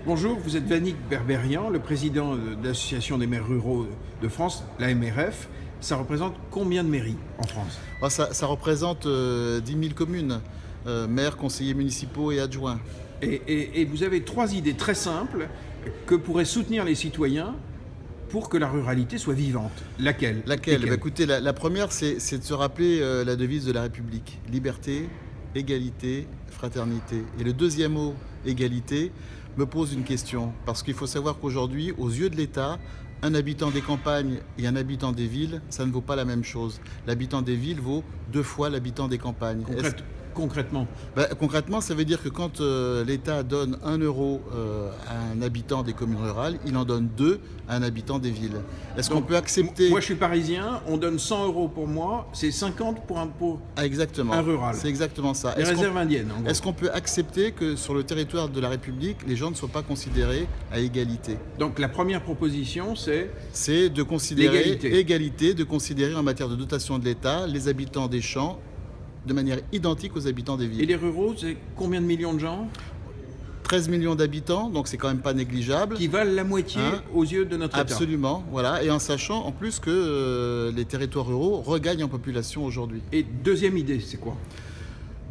Bonjour, vous êtes Vanik Berberian, le président de l'Association des maires ruraux de France, la MRF. Ça représente combien de mairies en France? Ça représente 10 000 communes, maires, conseillers municipaux et adjoints. Et vous avez 3 idées très simples que pourraient soutenir les citoyens pour que la ruralité soit vivante. Laquelle? Écoutez, la première, c'est de se rappeler la devise de la République. Liberté, égalité, fraternité. Et le deuxième mot, égalité, me pose une question. Parce qu'il faut savoir qu'aujourd'hui, aux yeux de l'État, un habitant des campagnes et un habitant des villes, ça ne vaut pas la même chose. L'habitant des villes vaut 2 fois l'habitant des campagnes. Concrètement? Concrètement, ça veut dire que quand l'État donne 1 euro à un habitant des communes rurales, il en donne 2 à un habitant des villes. Est-ce qu'on peut accepter... Moi, je suis parisien, on donne 100 euros pour moi, c'est 50 pour exactement. Un rural. C'est exactement ça. Les réserves indiennes, en gros. Est-ce qu'on peut accepter que sur le territoire de la République, les gens ne soient pas considérés à égalité? Donc la première proposition, c'est... C'est de considérer égalité, de considérer en matière de dotation de l'État les habitants des champs de manière identique aux habitants des villes. Et les ruraux, c'est combien de millions de gens? 13 millions d'habitants, donc c'est quand même pas négligeable. Qui valent la moitié aux yeux de notre État. Absolument, voilà. Et en sachant en plus que les territoires ruraux regagnent en population aujourd'hui. Et deuxième idée, c'est quoi?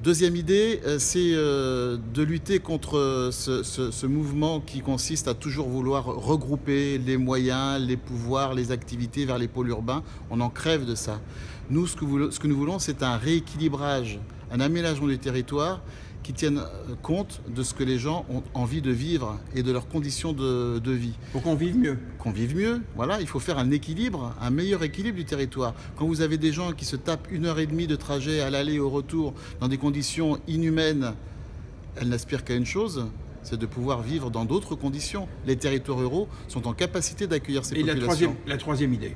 Deuxième idée, c'est de lutter contre ce mouvement qui consiste à toujours vouloir regrouper les moyens, les pouvoirs, les activités vers les pôles urbains. On en crève de ça. Nous, ce que nous voulons, c'est un rééquilibrage, un aménagement du territoire qui tienne compte de ce que les gens ont envie de vivre et de leurs conditions de vie. Pour qu'on vive mieux. Qu'on vive mieux, voilà, il faut faire un équilibre, un meilleur équilibre du territoire. Quand vous avez des gens qui se tapent 1h30 de trajet à l'aller et au retour dans des conditions inhumaines, elles n'aspirent qu'à une chose, c'est de pouvoir vivre dans d'autres conditions. Les territoires ruraux sont en capacité d'accueillir ces populations. Et la troisième idée?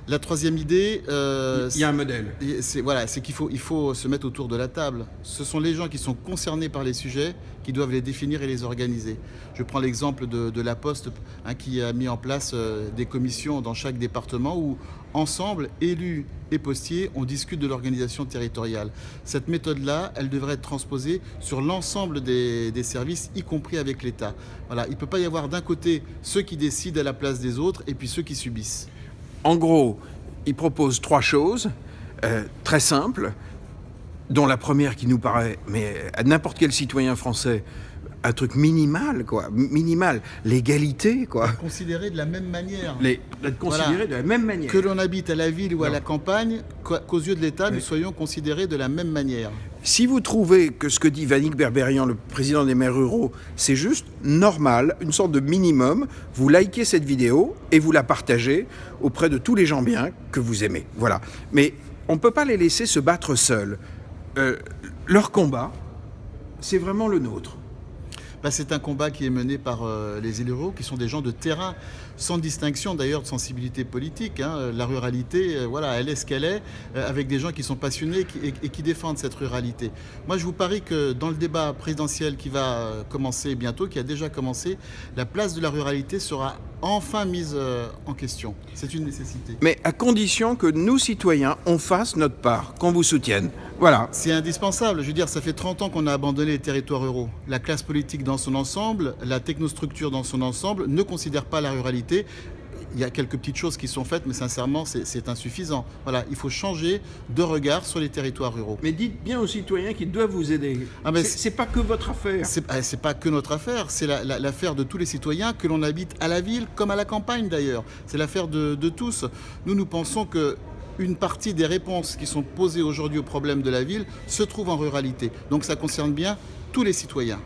La troisième idée... il y a un modèle. C'est qu'il faut se mettre autour de la table. Ce sont les gens qui sont concernés par les sujets qui doivent les définir et les organiser. Je prends l'exemple de la Poste qui a mis en place des commissions dans chaque département où, ensemble, élus et postiers, on discute de l'organisation territoriale. Cette méthode-là, elle devrait être transposée sur l'ensemble des services, y compris avec l'État. Voilà, il ne peut pas y avoir d'un côté ceux qui décident à la place des autres et puis ceux qui subissent. En gros, il propose 3 choses très simples, dont la première qui nous paraît, mais à n'importe quel citoyen français, un truc minimal, quoi, minimal, l'égalité, quoi. Considéré de la même manière. Considéré de la même manière. Que l'on habite à la ville ou à la campagne, qu'aux yeux de l'État, nous soyons considérés de la même manière. Si vous trouvez que ce que dit Vanik Berberian, le président des maires ruraux, c'est juste normal, une sorte de minimum, vous likez cette vidéo et vous la partagez auprès de tous les gens bien que vous aimez. Voilà. Mais on ne peut pas les laisser se battre seuls. Leur combat, c'est vraiment le nôtre. C'est un combat qui est mené par les élus ruraux, qui sont des gens de terrain, sans distinction d'ailleurs de sensibilité politique. La ruralité, voilà, elle est ce qu'elle est, avec des gens qui sont passionnés et qui défendent cette ruralité. Moi, je vous parie que dans le débat présidentiel qui va commencer bientôt, qui a déjà commencé, la place de la ruralité sera enfin mise en question. C'est une nécessité. Mais à condition que nous, citoyens, on fasse notre part, qu'on vous soutienne. Voilà. C'est indispensable. Je veux dire, ça fait 30 ans qu'on a abandonné les territoires ruraux. La classe politique dans son ensemble, la technostructure dans son ensemble ne considère pas la ruralité. Il y a quelques petites choses qui sont faites, mais sincèrement, c'est insuffisant. Voilà, il faut changer de regard sur les territoires ruraux. Mais dites bien aux citoyens qu'ils doivent vous aider. C'est pas que votre affaire. C'est pas que notre affaire, c'est l'affaire de tous les citoyens, que l'on habite à la ville comme à la campagne d'ailleurs. C'est l'affaire de tous. Nous pensons que une partie des réponses qui sont posées aujourd'hui aux problèmes de la ville se trouve en ruralité. Donc ça concerne bien tous les citoyens.